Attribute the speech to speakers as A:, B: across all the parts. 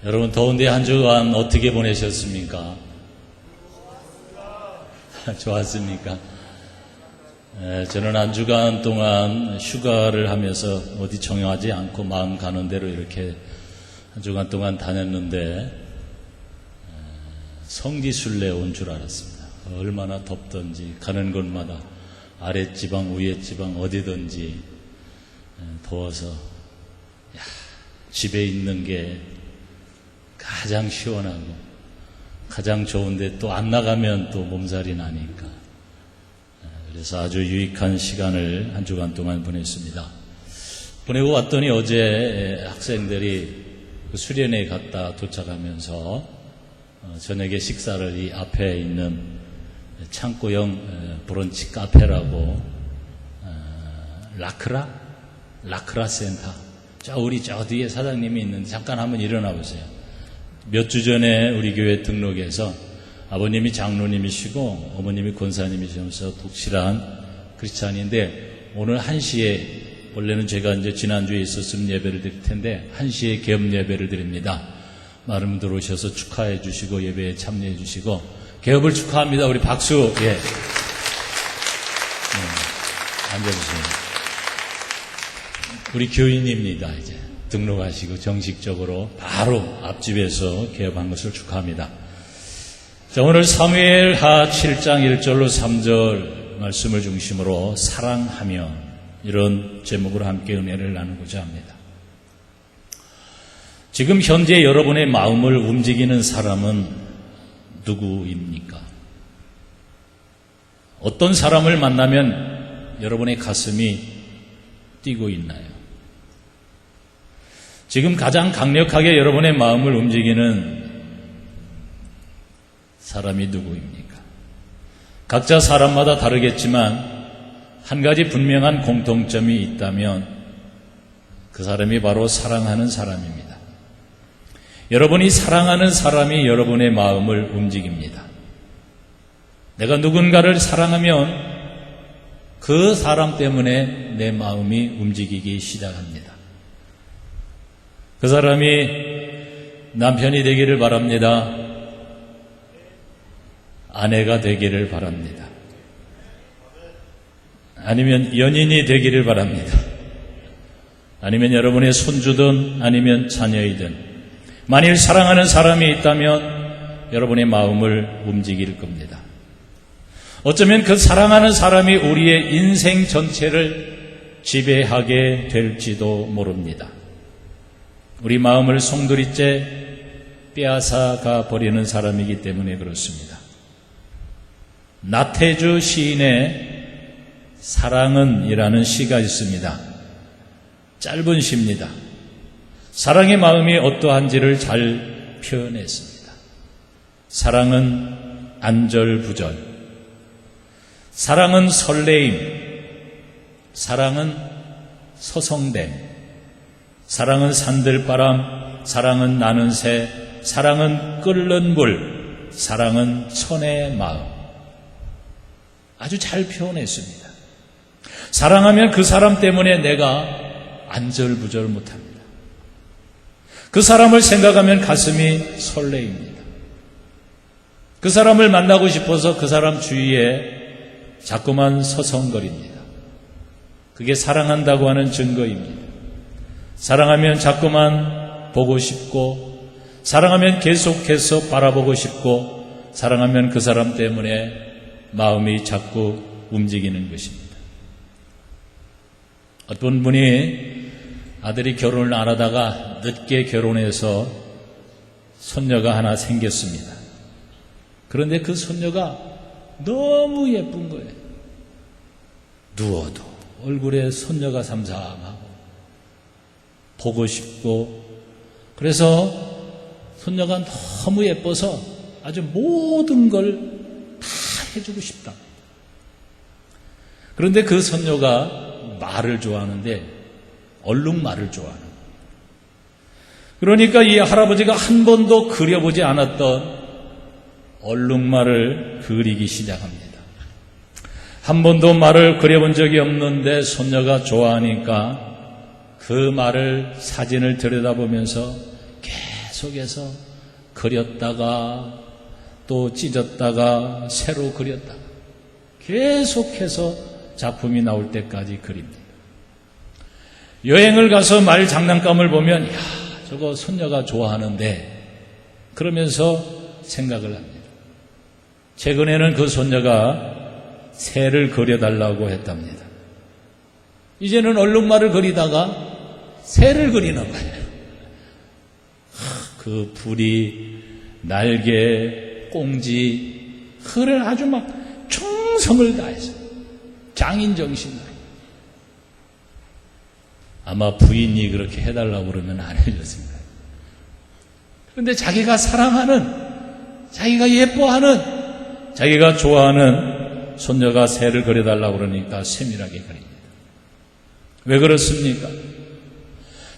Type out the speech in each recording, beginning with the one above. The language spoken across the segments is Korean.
A: 여러분 더운데 한 주간 어떻게 보내셨습니까? 좋았습니까? 저는 한 주간 동안 휴가를 하면서 어디 정하지 않고 마음 가는 대로 이렇게 한 주간 동안 다녔는데 성지순례 온 줄 알았습니다. 얼마나 덥던지 가는 곳마다 아랫지방 위에지방 어디든지 더워서 집에 있는 게 가장 시원하고 가장 좋은데 또 안 나가면 또 몸살이 나니까 그래서 아주 유익한 시간을 한 주간 동안 보냈습니다. 보내고 왔더니 어제 학생들이 수련회에 갔다 도착하면서 저녁에 식사를 이 앞에 있는 창고형 브런치 카페라고 라크라 센터 우리 저 뒤에 사장님이 있는데 잠깐 한번 일어나 보세요. 몇 주 전에 우리 교회 등록해서 아버님이 장로님이시고 어머님이 권사님이시면서 독실한 크리스찬인데 오늘 1시에 원래는 제가 이제 지난주에 있었으면 예배를 드릴 텐데 1시에 개업 예배를 드립니다. 많은 분들 오셔서 축하해 주시고 예배에 참여해 주시고 개업을 축하합니다. 우리 박수. 예. 앉아주세요. 우리 교인입니다. 이제 등록하시고 정식적으로 바로 앞집에서 개업한 것을 축하합니다. 자, 오늘 사무엘하 7장 1절로 3절 말씀을 중심으로 사랑하며 이런 제목으로 함께 은혜를 나누고자 합니다. 지금 현재 여러분의 마음을 움직이는 사람은 누구입니까? 어떤 사람을 만나면 여러분의 가슴이 뛰고 있나요? 지금 가장 강력하게 여러분의 마음을 움직이는 사람이 누구입니까? 각자 사람마다 다르겠지만 한 가지 분명한 공통점이 있다면 그 사람이 바로 사랑하는 사람입니다. 여러분이 사랑하는 사람이 여러분의 마음을 움직입니다. 내가 누군가를 사랑하면 그 사람 때문에 내 마음이 움직이기 시작합니다. 그 사람이 남편이 되기를 바랍니다. 아내가 되기를 바랍니다. 아니면 연인이 되기를 바랍니다. 아니면 여러분의 손주든 아니면 자녀이든 만일 사랑하는 사람이 있다면 여러분의 마음을 움직일 겁니다. 어쩌면 그 사랑하는 사람이 우리의 인생 전체를 지배하게 될지도 모릅니다. 우리 마음을 송두리째 빼앗아가 버리는 사람이기 때문에 그렇습니다. 나태주 시인의 사랑은 이라는 시가 있습니다. 짧은 시입니다. 사랑의 마음이 어떠한지를 잘 표현했습니다. 사랑은 안절부절, 사랑은 설레임, 사랑은 서성댐, 사랑은 산들바람, 사랑은 나는 새, 사랑은 끓는 물, 사랑은 천의 마음. 아주 잘 표현했습니다. 사랑하면 그 사람 때문에 내가 안절부절 못합니다. 그 사람을 생각하면 가슴이 설레입니다. 그 사람을 만나고 싶어서 그 사람 주위에 자꾸만 서성거립니다. 그게 사랑한다고 하는 증거입니다. 사랑하면 자꾸만 보고 싶고, 사랑하면 계속해서 바라보고 싶고, 사랑하면 그 사람 때문에 마음이 자꾸 움직이는 것입니다. 어떤 분이 아들이 결혼을 안 하다가 늦게 결혼해서 손녀가 하나 생겼습니다. 그런데 그 손녀가 너무 예쁜 거예요. 누워도 얼굴에 손녀가 삼삼하고 보고 싶고, 그래서 손녀가 너무 예뻐서 아주 모든 걸 다 해주고 싶다. 그런데 그 손녀가 말을 좋아하는데 얼룩말을 좋아하는 거예요. 그러니까 이 할아버지가 한 번도 그려보지 않았던 얼룩말을 그리기 시작합니다. 한 번도 말을 그려본 적이 없는데 손녀가 좋아하니까 그 말을 사진을 들여다보면서 계속 계속해서 그렸다가 또 찢었다가 새로 그렸다가 계속해서 작품이 나올 때까지 그립니다. 여행을 가서 말 장난감을 보면 야, 저거 손녀가 좋아하는데 그러면서 생각을 합니다. 최근에는 그 손녀가 새를 그려달라고 했답니다. 이제는 얼룩말을 그리다가 새를 그리는 거예요. 그 부리, 날개, 꽁지, 그를 아주 막 충성을 다해서 장인 정신으로. 아마 부인이 그렇게 해달라고 그러면 안 해줬을 거예요. 그런데 자기가 사랑하는, 자기가 예뻐하는, 자기가 좋아하는 손녀가 새를 그려달라고 그러니까 세밀하게 그립니다. 왜 그렇습니까?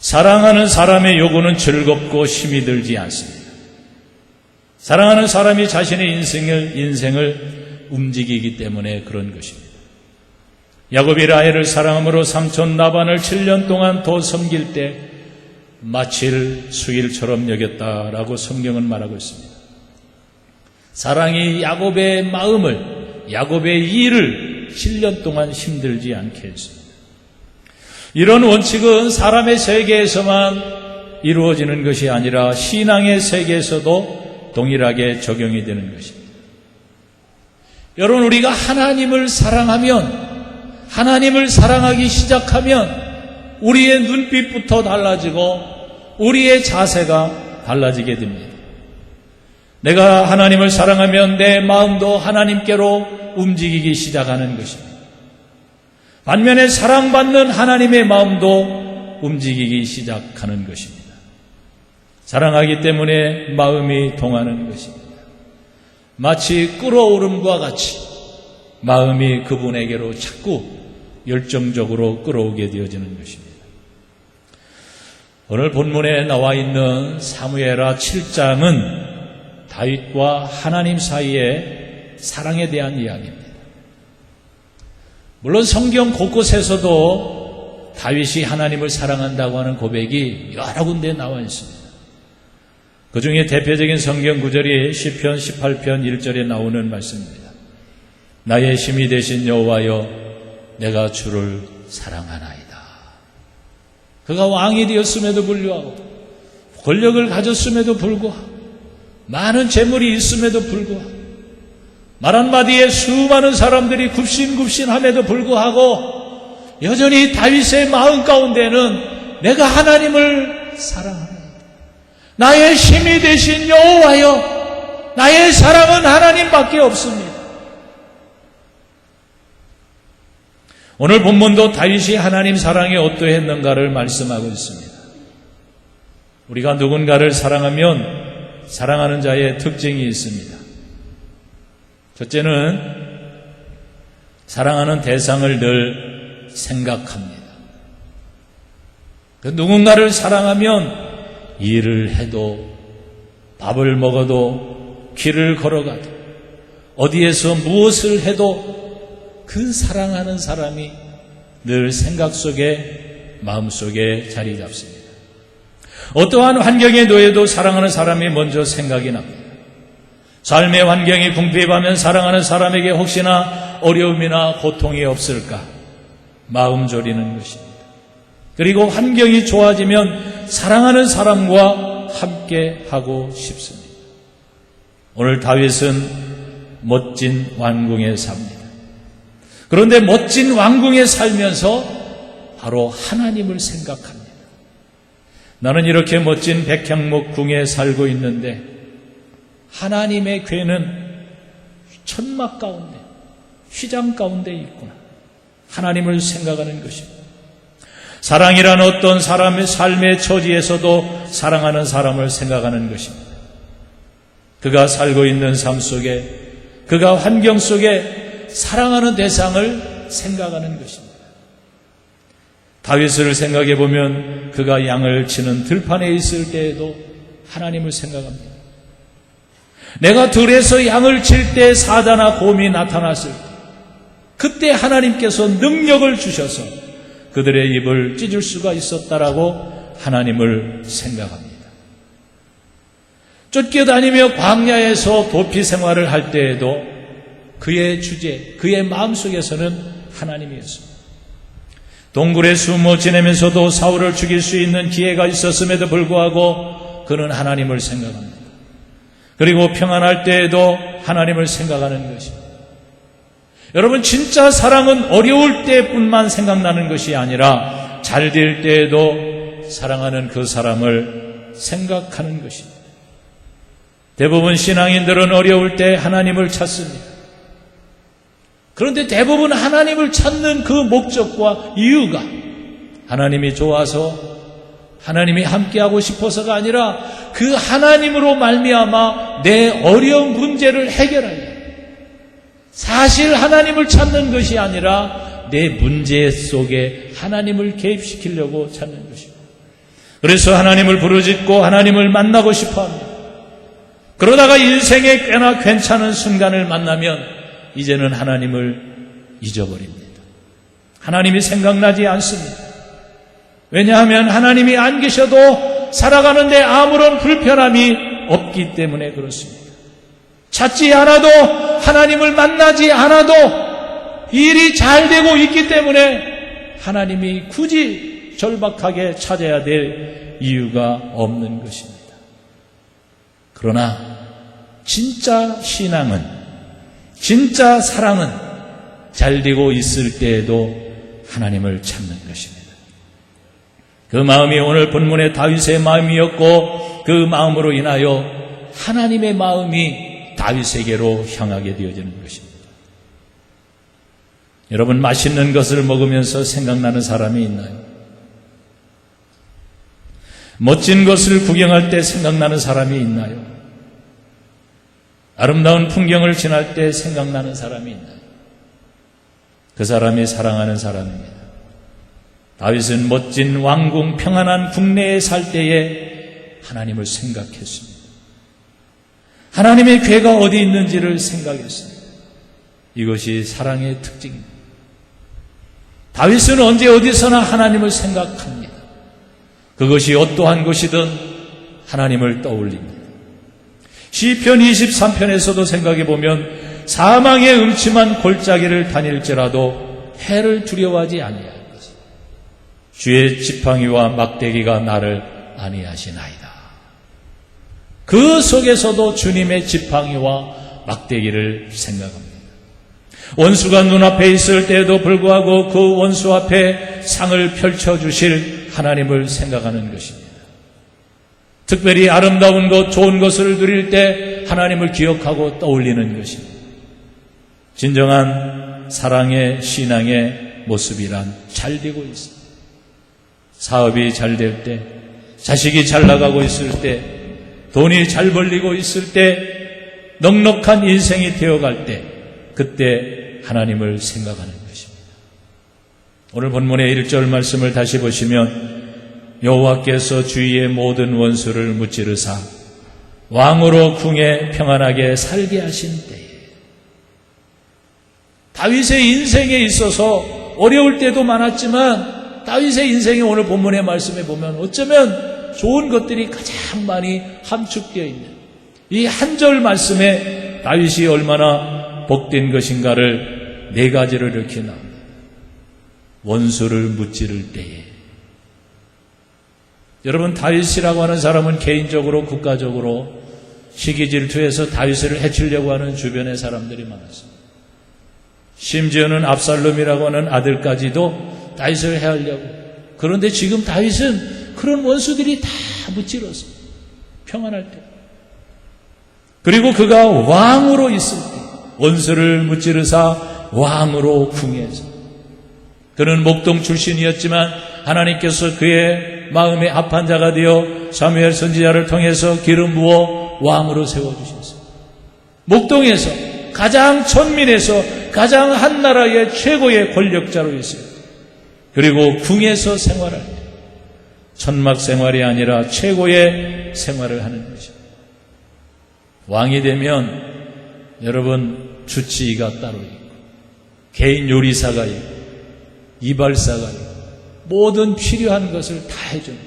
A: 사랑하는 사람의 요구는 즐겁고 힘이 들지 않습니다. 사랑하는 사람이 자신의 인생을 움직이기 때문에 그런 것입니다. 야곱이 라헬을 사랑함으로 삼촌 라반을 7년 동안 더 섬길 때 마칠 수일처럼 여겼다라고 성경은 말하고 있습니다. 사랑이 야곱의 마음을, 야곱의 일을 7년 동안 힘들지 않게 했습니다. 이런 원칙은 사람의 세계에서만 이루어지는 것이 아니라 신앙의 세계에서도 동일하게 적용이 되는 것입니다. 여러분, 우리가 하나님을 사랑하면, 하나님을 사랑하기 시작하면 우리의 눈빛부터 달라지고 우리의 자세가 달라지게 됩니다. 내가 하나님을 사랑하면 내 마음도 하나님께로 움직이기 시작하는 것입니다. 반면에 사랑받는 하나님의 마음도 움직이기 시작하는 것입니다. 사랑하기 때문에 마음이 동하는 것입니다. 마치 끓어오름과 같이 마음이 그분에게로 자꾸 열정적으로 끌어오게 되어지는 것입니다. 오늘 본문에 나와 있는 사무엘하 7장은 다윗과 하나님 사이의 사랑에 대한 이야기입니다. 물론 성경 곳곳에서도 다윗이 하나님을 사랑한다고 하는 고백이 여러 군데 나와 있습니다. 그 중에 대표적인 성경 구절이 시편 18편 1절에 나오는 말씀입니다. 나의 힘이 되신 여호와여, 내가 주를 사랑하나이다. 그가 왕이 되었음에도 불구하고, 권력을 가졌음에도 불구하고, 많은 재물이 있음에도 불구하고, 말 한마디에 수많은 사람들이 굽신굽신함에도 불구하고 여전히 다윗의 마음 가운데는 내가 하나님을 사랑하나이다. 나의 힘이 되신 여호와여, 나의 사랑은 하나님밖에 없습니다. 오늘 본문도 다윗이 하나님 사랑이 어떠했는가를 말씀하고 있습니다. 우리가 누군가를 사랑하면 사랑하는 자의 특징이 있습니다. 첫째는 사랑하는 대상을 늘 생각합니다. 그 누군가를 사랑하면 일을 해도, 밥을 먹어도, 길을 걸어가도, 어디에서 무엇을 해도 그 사랑하는 사람이 늘 생각 속에, 마음 속에 자리 잡습니다. 어떠한 환경에 놓여도 사랑하는 사람이 먼저 생각이 납니다. 삶의 환경이 궁핍하면 사랑하는 사람에게 혹시나 어려움이나 고통이 없을까 마음 졸이는 것입니다. 그리고 환경이 좋아지면 사랑하는 사람과 함께 하고 싶습니다. 오늘 다윗은 멋진 왕궁에 삽니다. 그런데 멋진 왕궁에 살면서 바로 하나님을 생각합니다. 나는 이렇게 멋진 백향목 궁에 살고 있는데 하나님의 궤는 천막 가운데, 휘장 가운데 있구나. 하나님을 생각하는 것입니다. 사랑이란 어떤 사람의 삶의 처지에서도 사랑하는 사람을 생각하는 것입니다. 그가 살고 있는 삶 속에, 그가 환경 속에 사랑하는 대상을 생각하는 것입니다. 다윗을 생각해 보면 그가 양을 치는 들판에 있을 때에도 하나님을 생각합니다. 내가 들에서 양을 칠 때 사자나 곰이 나타났을 때 그때 하나님께서 능력을 주셔서 그들의 입을 찢을 수가 있었다라고 하나님을 생각합니다. 쫓겨다니며 광야에서 도피 생활을 할 때에도 그의 주제, 그의 마음속에서는 하나님이었습니다. 동굴에 숨어 지내면서도 사울을 죽일 수 있는 기회가 있었음에도 불구하고 그는 하나님을 생각합니다. 그리고 평안할 때에도 하나님을 생각하는 것입니다. 여러분, 진짜 사랑은 어려울 때뿐만 생각나는 것이 아니라 잘 될 때에도 사랑하는 그 사람을 생각하는 것입니다. 대부분 신앙인들은 어려울 때 하나님을 찾습니다. 그런데 대부분 하나님을 찾는 그 목적과 이유가 하나님이 좋아서 하나님이 함께하고 싶어서가 아니라 그 하나님으로 말미암아 내 어려운 문제를 해결하려, 사실 하나님을 찾는 것이 아니라 내 문제 속에 하나님을 개입시키려고 찾는 것입니다. 그래서 하나님을 부르짖고 하나님을 만나고 싶어합니다. 그러다가 인생에 꽤나 괜찮은 순간을 만나면 이제는 하나님을 잊어버립니다. 하나님이 생각나지 않습니다. 왜냐하면 하나님이 안 계셔도 살아가는데 아무런 불편함이 없기 때문에 그렇습니다. 찾지 않아도, 하나님을 만나지 않아도 일이 잘 되고 있기 때문에 하나님이 굳이 절박하게 찾아야 될 이유가 없는 것입니다. 그러나 진짜 신앙은, 진짜 사랑은 잘 되고 있을 때에도 하나님을 찾는 것입니다. 그 마음이 오늘 본문의 다윗의 마음이었고 그 마음으로 인하여 하나님의 마음이 다윗에게로 향하게 되어지는 것입니다. 여러분, 맛있는 것을 먹으면서 생각나는 사람이 있나요? 멋진 것을 구경할 때 생각나는 사람이 있나요? 아름다운 풍경을 지날 때 생각나는 사람이 있나요? 그 사람이 사랑하는 사람입니다. 다윗은 멋진 왕궁, 평안한 국내에 살 때에 하나님을 생각했습니다. 하나님의 궤가 어디 있는지를 생각했습니다. 이것이 사랑의 특징입니다. 다윗은 언제 어디서나 하나님을 생각합니다. 그것이 어떠한 것이든 하나님을 떠올립니다. 시편 23편에서도 생각해보면 사망의 음침한 골짜기를 다닐지라도 해를 두려워하지 아니할 것이다. 주의 지팡이와 막대기가 나를 안위하시나이다. 그 속에서도 주님의 지팡이와 막대기를 생각합니다. 원수가 눈앞에 있을 때에도 불구하고 그 원수 앞에 상을 펼쳐주실 하나님을 생각하는 것입니다. 특별히 아름다운 것, 좋은 것을 누릴 때 하나님을 기억하고 떠올리는 것입니다. 진정한 사랑의 신앙의 모습이란 잘 되고 있습니다. 사업이 잘 될 때, 자식이 잘 나가고 있을 때, 돈이 잘 벌리고 있을 때, 넉넉한 인생이 되어갈 때, 그때 하나님을 생각하는 것입니다. 오늘 본문의 1절 말씀을 다시 보시면 여호와께서 주위의 모든 원수를 무찌르사 왕으로 궁에 평안하게 살게 하신 때에, 다윗의 인생에 있어서 어려울 때도 많았지만 다윗의 인생이 오늘 본문의 말씀에 보면 어쩌면 좋은 것들이 가장 많이 함축되어 있는 이 한 절 말씀에 다윗이 얼마나 복된 것인가를 네 가지를 이렇게 나옵니다. 원수를 무찌를 때에. 여러분, 다윗이라고 하는 사람은 개인적으로 국가적으로 시기 질투해서 다윗을 해치려고 하는 주변의 사람들이 많았습니다. 심지어는 압살롬이라고 하는 아들까지도 다윗을 해하려고. 그런데 지금 다윗은 그런 원수들이 다 무찌렀어요. 평안할 때. 그리고 그가 왕으로 있을 때 원수를 무찌르사 왕으로 궁해서, 그는 목동 출신이었지만 하나님께서 그의 마음에 합한 자가 되어 사무엘 선지자를 통해서 기름 부어 왕으로 세워주셨어요. 목동에서, 가장 천민에서 가장 한 나라의 최고의 권력자로 있어요. 그리고 궁에서 생활할 때 천막 생활이 아니라 최고의 생활을 하는 것입니다. 왕이 되면 여러분, 주치의가 따로 있고 개인 요리사가 있고 이발사가 있고 모든 필요한 것을 다 해줍니다.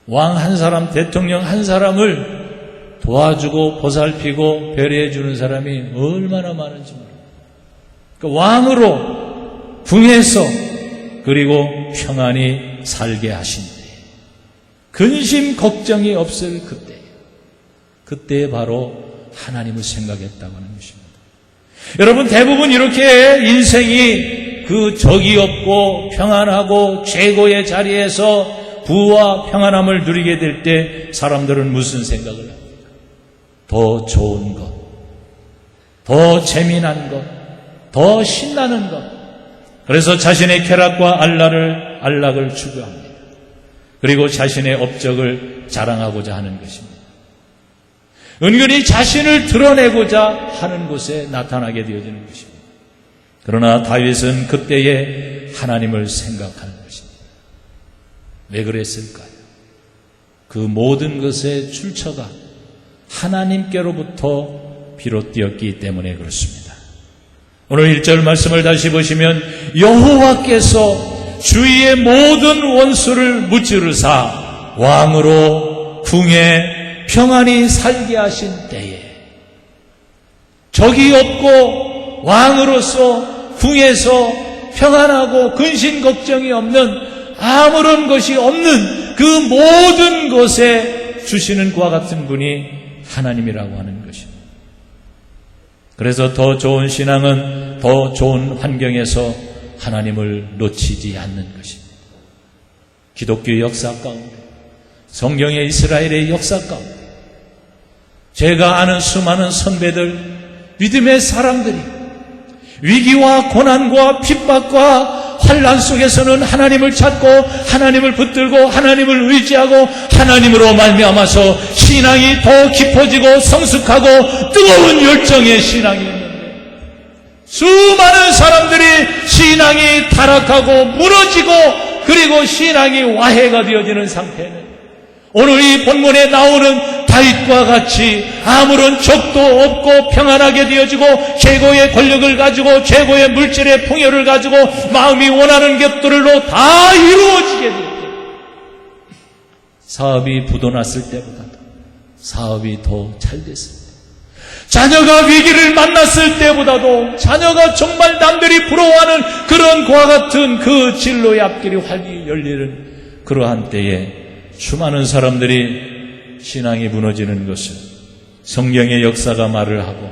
A: 왕 한 사람, 대통령 한 사람을 도와주고 보살피고 배려해 주는 사람이 얼마나 많은지 모릅니다. 그러니까 왕으로 궁에서 그리고 평안히 살게 하신 때에 근심 걱정이 없을 그때에 바로 하나님을 생각했다고 하는 것입니다. 여러분, 대부분 이렇게 인생이 그 적이 없고 평안하고 최고의 자리에서 부와 평안함을 누리게 될 때 사람들은 무슨 생각을 합니까? 더 좋은 것, 더 재미난 것, 더 신나는 것. 그래서 자신의 쾌락과 안락을 추구합니다. 그리고 자신의 업적을 자랑하고자 하는 것입니다. 은근히 자신을 드러내고자 하는 곳에 나타나게 되어지는 것입니다. 그러나 다윗은 그때에 하나님을 생각하는 것입니다. 왜 그랬을까요? 그 모든 것의 출처가 하나님께로부터 비롯되었기 때문에 그렇습니다. 오늘 1절 말씀을 다시 보시면 여호와께서 주위의 모든 원수를 무찌르사 왕으로 궁에 평안히 살게 하신 때에 적이 없고 왕으로서 궁에서 평안하고 근심 걱정이 없는 아무런 것이 없는 그 모든 것에 주시는 그와 같은 분이 하나님이라고 하는 것입니다. 그래서 더 좋은 신앙은 더 좋은 환경에서 하나님을 놓치지 않는 것입니다. 기독교 역사 가운데, 성경의 이스라엘의 역사 가운데, 제가 아는 수많은 선배들, 믿음의 사람들이 위기와 고난과 핍박과 환난 속에서는 하나님을 찾고 하나님을 붙들고 하나님을 의지하고 하나님으로 말미암아서 신앙이 더 깊어지고 성숙하고 뜨거운 열정의 신앙이 있는데 수많은 사람들이 신앙이 타락하고 무너지고 그리고 신앙이 와해가 되어지는 상태는 오늘 이 본문에 나오는 다윗과 같이 아무런 적도 없고 평안하게 되어지고 최고의 권력을 가지고 최고의 물질의 풍요를 가지고 마음이 원하는 것들로 다 이루어지게 될 때 사업이 부도났을 때보다도 사업이 더 잘 됐을 때 자녀가 위기를 만났을 때보다도 자녀가 정말 남들이 부러워하는 그런 그와 같은 그 진로의 앞길이 활기 열리는 그러한 때에 수많은 사람들이 신앙이 무너지는 것을 성경의 역사가 말을 하고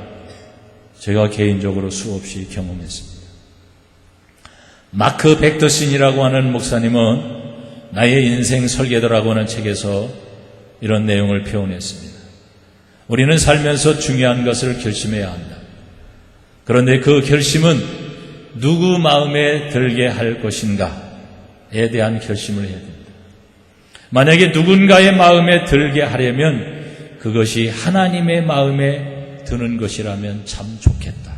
A: 제가 개인적으로 수없이 경험했습니다. 마크 백더신이라고 하는 목사님은 나의 인생 설계도라고 하는 책에서 이런 내용을 표현했습니다. 우리는 살면서 중요한 것을 결심해야 한다. 그런데 그 결심은 누구 마음에 들게 할 것인가에 대한 결심을 해야 됩니다. 만약에 누군가의 마음에 들게 하려면 그것이 하나님의 마음에 드는 것이라면 참 좋겠다.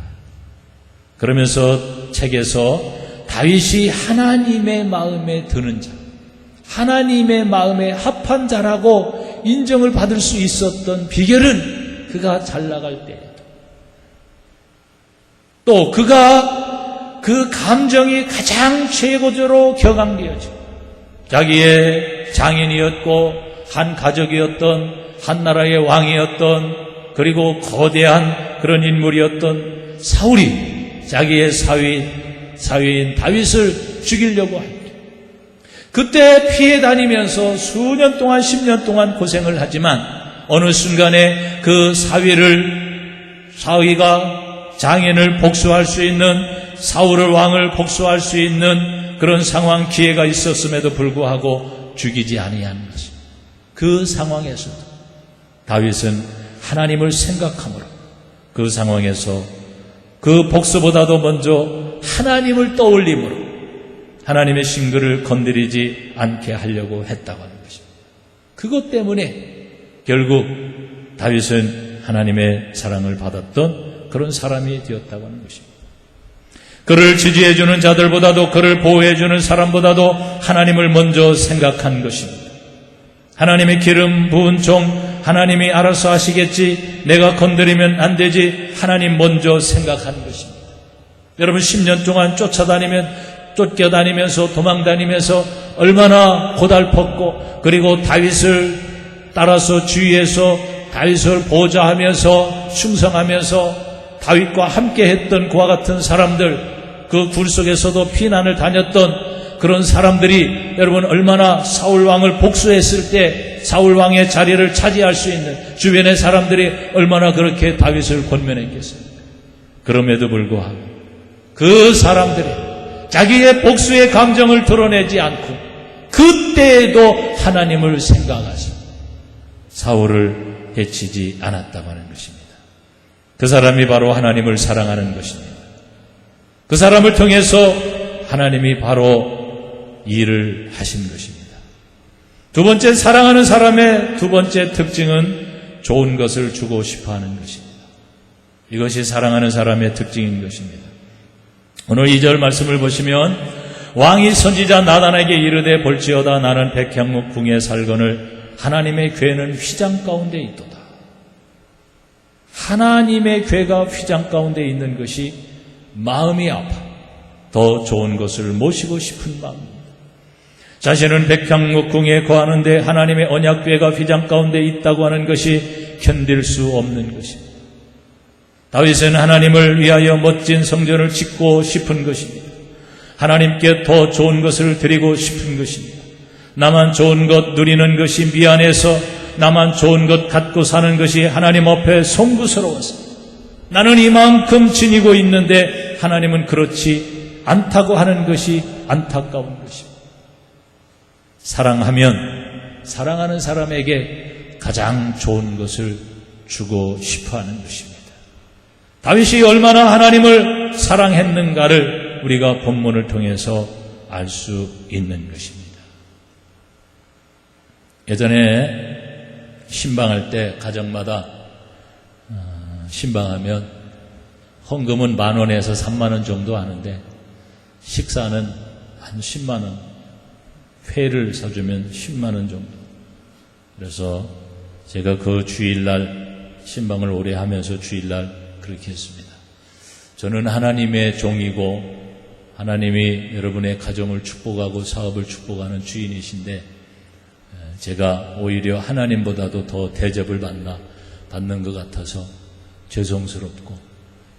A: 그러면서 책에서 다윗이 하나님의 마음에 드는 자, 하나님의 마음에 합한 자라고 인정을 받을 수 있었던 비결은 그가 잘 나갈 때 또 그가 그 감정이 가장 최고조로 격앙되어지고 자기의 장인이었고 한 가족이었던 한 나라의 왕이었던 그리고 거대한 그런 인물이었던 사울이 자기의 사위인 다윗을 죽이려고 할 때 그때 피해 다니면서 수년 동안 10년 동안 고생을 하지만 어느 순간에 그 사위가 장인을 복수할 수 있는 사울을 왕을 복수할 수 있는 그런 상황 기회가 있었음에도 불구하고 죽이지 아니한 것입니다. 그 상황에서도 다윗은 하나님을 생각함으로 그 상황에서 그 복수보다도 먼저 하나님을 떠올림으로 하나님의 싱글을 건드리지 않게 하려고 했다고 하는 것입니다. 그것 때문에 결국 다윗은 하나님의 사랑을 받았던 그런 사람이 되었다고 하는 것입니다. 그를 지지해주는 자들보다도 그를 보호해주는 사람보다도 하나님을 먼저 생각한 것입니다. 하나님의 기름 부은 종 하나님이 알아서 하시겠지 내가 건드리면 안 되지 하나님 먼저 생각하는 것입니다. 여러분 10년 동안 쫓겨다니면서 도망다니면서 얼마나 고달팠고 그리고 다윗을 따라서 주위에서 다윗을 보좌하면서 충성하면서 다윗과 함께 했던 그와 같은 사람들, 그 굴 속에서도 피난을 다녔던 그런 사람들이 여러분 얼마나 사울 왕을 복수했을 때 사울 왕의 자리를 차지할 수 있는 주변의 사람들이 얼마나 그렇게 다윗을 권면했겠습니까? 그럼에도 불구하고 그 사람들이 자기의 복수의 감정을 드러내지 않고 그때에도 하나님을 생각하시 사울을 해치지 않았다고 하는 것입니다. 그 사람이 바로 하나님을 사랑하는 것입니다. 그 사람을 통해서 하나님이 바로 일을 하신 것입니다. 두 번째, 사랑하는 사람의 두 번째 특징은 좋은 것을 주고 싶어 하는 것입니다. 이것이 사랑하는 사람의 특징인 것입니다. 오늘 2절 말씀을 보시면 왕이 선지자 나단에게 이르되 볼지어다 나는 백향목 궁에 살거늘 하나님의 궤는 휘장 가운데 있도다. 하나님의 궤가 휘장 가운데 있는 것이 마음이 아파 더 좋은 것을 모시고 싶은 마음입니다. 자신은 백향목 궁에 거하는데 하나님의 언약궤가 휘장 가운데 있다고 하는 것이 견딜 수 없는 것입니다. 다윗은 하나님을 위하여 멋진 성전을 짓고 싶은 것입니다. 하나님께 더 좋은 것을 드리고 싶은 것입니다. 나만 좋은 것 누리는 것이 미안해서 나만 좋은 것 갖고 사는 것이 하나님 앞에 송구스러워서 나는 이만큼 지니고 있는데 하나님은 그렇지 않다고 하는 것이 안타까운 것입니다. 사랑하면 사랑하는 사람에게 가장 좋은 것을 주고 싶어하는 것입니다. 다윗이 얼마나 하나님을 사랑했는가를 우리가 본문을 통해서 알 수 있는 것입니다. 예전에 신방할 때 가정마다 신방하면 헌금은 10,000원에서 30,000원 정도 하는데 식사는 한 100,000원, 회를 사주면 100,000원 정도. 그래서 제가 그 주일날 신방을 오래 하면서 주일날 그렇게 했습니다. 저는 하나님의 종이고 하나님이 여러분의 가정을 축복하고 사업을 축복하는 주인이신데 제가 오히려 하나님보다도 더 대접을 받는 것 같아서 죄송스럽고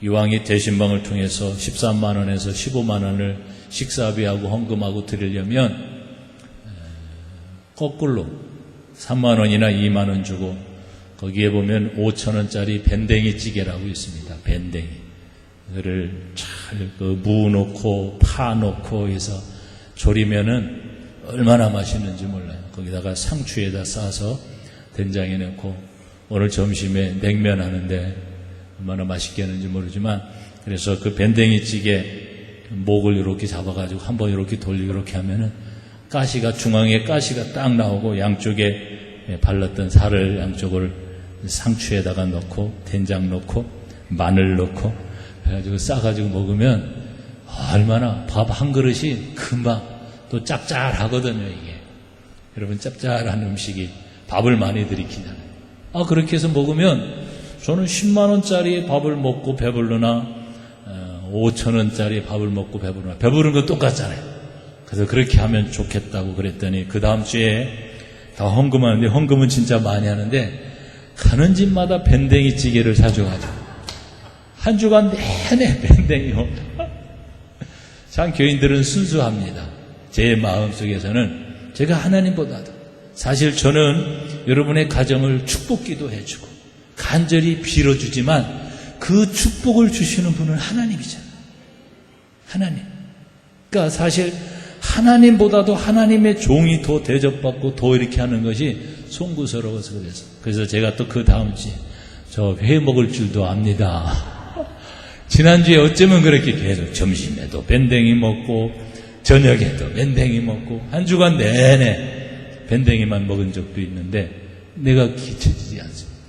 A: 이왕이 대신방을 통해서 13만 원에서 15만 원을 식사비하고 헌금하고 드리려면 거꾸로 3만 원이나 2만 원 주고 거기에 보면 5,000원짜리 밴댕이 찌개라고 있습니다. 밴댕이. 그거를 잘 무 넣고 파 넣고 해서 조리면은 얼마나 맛있는지 몰라요. 거기다가 상추에다 싸서 된장에 넣고 오늘 점심에 냉면 하는데 얼마나 맛있게 하는지 모르지만 그래서 그 밴댕이 찌개 목을 이렇게 잡아가지고 한번 이렇게 돌리고 이렇게 하면은 가시가 중앙에 가시가 딱 나오고 양쪽에 발랐던 살을 양쪽을 상추에다가 넣고 된장 넣고 마늘 넣고 해가지고 싸가지고 먹으면 얼마나 밥 한 그릇이 금방 또 짭짤하거든요. 이게 여러분 짭짤한 음식이 밥을 많이 들이키잖아요. 그렇게 해서 먹으면 저는 10만 원짜리 밥을 먹고 배부르나 5,000원짜리 밥을 먹고 배부르나 배부른 건 똑같잖아요. 그래서 그렇게 하면 좋겠다고 그랬더니 그 다음 주에 다 헌금하는데 헌금은 진짜 많이 하는데 가는 집마다 밴댕이 찌개를 사줘가지고 한 주간 내내 밴댕이 참 교인들은 순수합니다. 제 마음속에서는 제가 하나님보다도 사실 저는 여러분의 가정을 축복기도 해주고 간절히 빌어주지만 그 축복을 주시는 분은 하나님이잖아요. 하나님. 그러니까 사실 하나님보다도 하나님의 종이 더 대접받고 더 이렇게 하는 것이 송구스러워서 그래서. 그래서 제가 또 그 다음 주에 저 회 먹을 줄도 압니다. 지난주에 어쩌면 그렇게 계속 점심에도 밴댕이 먹고 저녁에도 밴댕이 먹고 한 주간 내내 밴댕이만 먹은 적도 있는데 내가 기쳐지지 않습니다.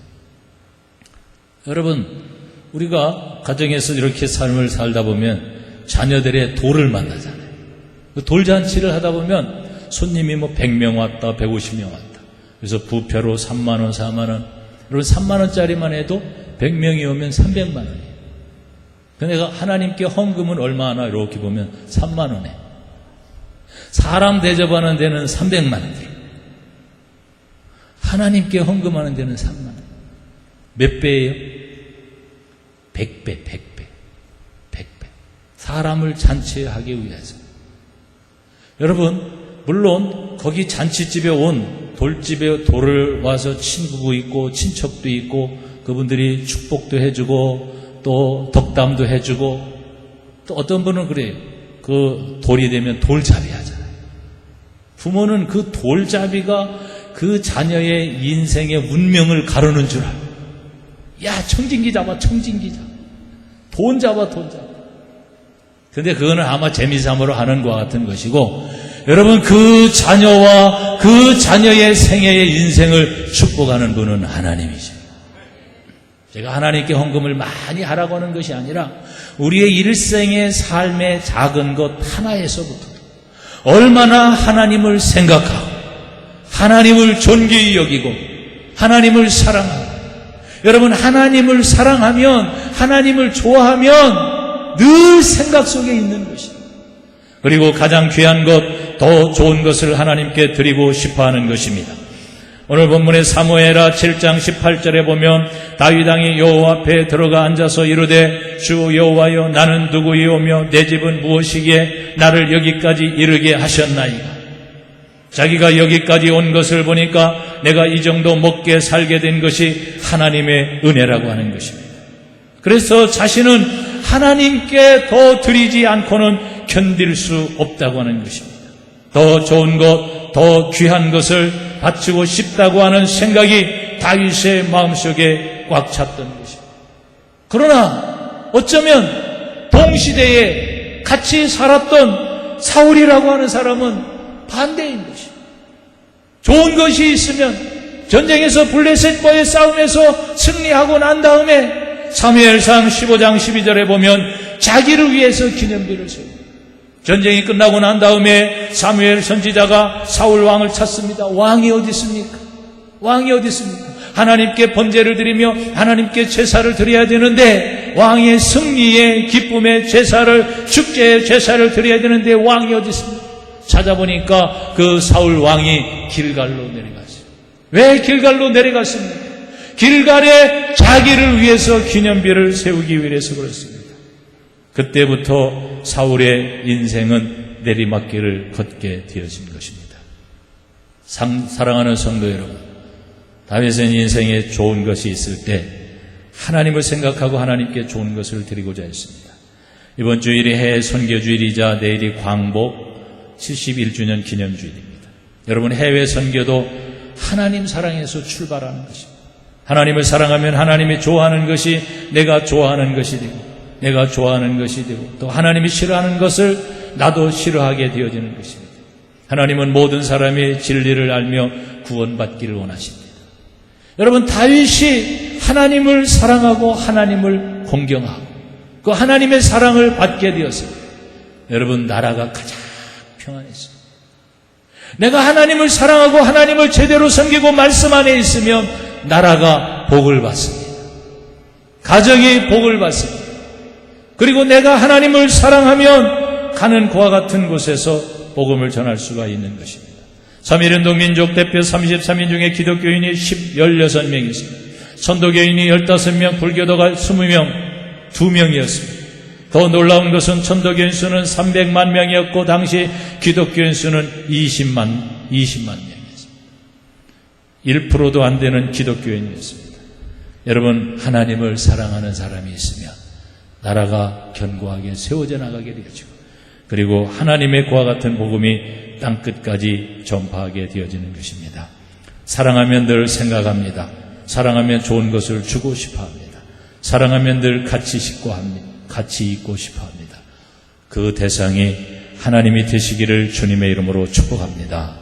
A: 여러분 우리가 가정에서 이렇게 삶을 살다 보면 자녀들의 돌을 만나잖아요. 돌잔치를 하다 보면 손님이 100명 왔다 150명 왔다. 그래서 부표로 3만 원 4만 원 여러분 3만 원짜리만 해도 100명이 오면 300만 원이에요. 내가 하나님께 헌금은 얼마나 이렇게 보면 3만 원에 사람 대접하는 데는 300만 원 하나님께 헌금하는 데는 3만 원. 몇 배예요? 100배. 사람을 잔치하기 위해서. 여러분, 물론 거기 잔치집에 온 돌집에 돌을 와서 친구도 있고 친척도 있고 그분들이 축복도 해주고 또 덕담도 해주고 또 어떤 분은 그래요. 그 돌이 되면 돌잡이 하잖아요. 부모는 그 돌잡이가 그 자녀의 인생의 운명을 가르는 줄 알아요. 야, 청진기 잡아. 돈 잡아. 근데 그거는 아마 재미삼으로 하는 것 같은 것이고, 여러분, 그 자녀와 그 자녀의 생애의 인생을 축복하는 분은 하나님이죠. 제가 하나님께 헌금을 많이 하라고 하는 것이 아니라 우리의 일생의 삶의 작은 것 하나에서부터 얼마나 하나님을 생각하고 하나님을 존귀히 여기고 하나님을 사랑하고, 여러분, 하나님을 사랑하면, 하나님을 좋아하면 늘 생각 속에 있는 것입니다. 그리고 가장 귀한 것, 더 좋은 것을 하나님께 드리고 싶어하는 것입니다. 오늘 본문의 사무엘하 7장 18절에 보면 다윗 왕이 여호와 앞에 들어가 앉아서 이르되 주 여호와여, 나는 누구이오며 내 집은 무엇이기에 나를 여기까지 이르게 하셨나이까. 자기가 여기까지 온 것을 보니까 내가 이 정도 먹게 살게 된 것이 하나님의 은혜라고 하는 것입니다. 그래서 자신은 하나님께 더 드리지 않고는 견딜 수 없다고 하는 것입니다. 더 좋은 것, 더 귀한 것을 바치고 싶다고 하는 생각이 다윗의 마음속에 꽉 찼던 것입니다. 그러나 어쩌면 동시대에 같이 살았던 사울이라고 하는 사람은 반대인 것입니다. 좋은 것이 있으면 전쟁에서 블레셋과의 싸움에서 승리하고 난 다음에 사무엘상 15장 12절에 보면 자기를 위해서 기념비를 세웁니다. 전쟁이 끝나고 난 다음에 사무엘 선지자가 사울 왕을 찾습니다. 왕이 어디 있습니까? 하나님께 번제를 드리며 하나님께 제사를 드려야 되는데, 왕의 승리의 기쁨의 제사를, 축제의 제사를 드려야 되는데 왕이 어디 있습니까? 찾아보니까 그 사울 왕이 길갈로 내려갔어요. 왜 길갈로 내려갔습니까? 길갈에 자기를 위해서 기념비를 세우기 위해서 그렇습니다. 그때부터 사울의 인생은 내리막길을 걷게 되어진 것입니다. 사랑하는 성도 여러분, 다윗은 인생에 좋은 것이 있을 때 하나님을 생각하고 하나님께 좋은 것을 드리고자 했습니다. 이번 주일이 해외 선교주일이자 내일이 광복 71주년 기념주일입니다. 여러분, 해외 선교도 하나님 사랑에서 출발하는 것입니다. 하나님을 사랑하면 하나님이 좋아하는 것이 내가 좋아하는 것이 되고, 또 하나님이 싫어하는 것을 나도 싫어하게 되어지는 것입니다. 하나님은 모든 사람이 진리를 알며 구원받기를 원하십니다. 여러분, 다윗이 하나님을 사랑하고 하나님을 공경하고 그 하나님의 사랑을 받게 되었습니다. 여러분, 나라가 가장 평안했습니다. 내가 하나님을 사랑하고 하나님을 제대로 섬기고 말씀 안에 있으면 나라가 복을 받습니다. 가정이 복을 받습니다. 그리고 내가 하나님을 사랑하면 가는 그와 같은 곳에서 복음을 전할 수가 있는 것입니다. 3.1운동 민족 대표 33인 중에 기독교인이 16명이 있습니다. 천도교인이 15명, 불교도가 20명, 2명이었습니다. 더 놀라운 것은 천도교인 수는 300만 명이었고 당시 기독교인 수는 20만 명이었습니다. 1%도 안 되는 기독교인이었습니다. 여러분, 하나님을 사랑하는 사람이 있으면 나라가 견고하게 세워져 나가게 되어지고, 그리고 하나님의 그와 같은 복음이 땅끝까지 전파하게 되어지는 것입니다. 사랑하면 늘 생각합니다. 사랑하면 좋은 것을 주고 싶어합니다. 사랑하면 늘 같이 있고 싶어합니다. 그 대상이 하나님이 되시기를 주님의 이름으로 축복합니다.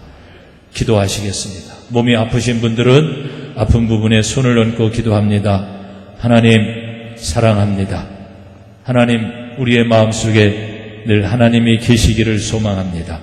A: 기도하시겠습니다. 몸이 아프신 분들은 아픈 부분에 손을 얹고 기도합니다. 하나님 사랑합니다. 하나님, 우리의 마음속에 늘 하나님이 계시기를 소망합니다.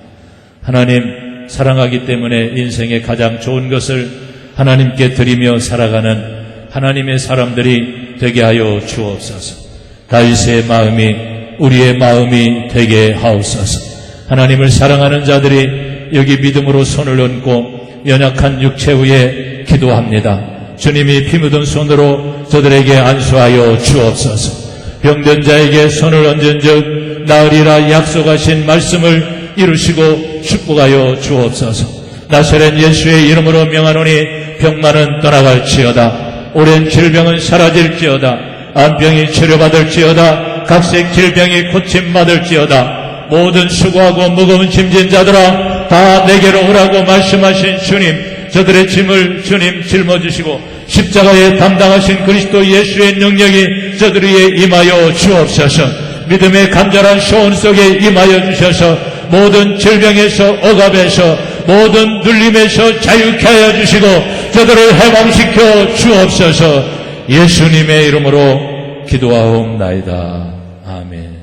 A: 하나님, 사랑하기 때문에 인생의 가장 좋은 것을 하나님께 드리며 살아가는 하나님의 사람들이 되게 하여 주옵소서. 다윗의 마음이 우리의 마음이 되게 하옵소서. 하나님을 사랑하는 자들이 여기 믿음으로 손을 얹고 연약한 육체 위에 기도합니다. 주님이 피 묻은 손으로 저들에게 안수하여 주옵소서. 병든 자에게 손을 얹은 즉 나으리라 약속하신 말씀을 이루시고 축복하여 주옵소서. 나사렛 예수의 이름으로 명하노니 병만은 떠나갈지어다. 오랜 질병은 사라질지어다. 암병이 치료받을지어다. 각색 질병이 고침받을지어다. 모든 수고하고 무거운 짐진 자들아 다 내게로 오라고 말씀하신 주님, 저들의 짐을 주님 짊어지시고 십자가에 담당하신 그리스도 예수의 능력이 저들 위에 임하여 주옵소서. 믿음의 간절한 소원 속에 임하여 주셔서 모든 질병에서 억압에서 모든 눌림에서 자유케 하여 주시고 저들을 해방시켜 주옵소서. 예수님의 이름으로 기도하옵나이다. 아멘.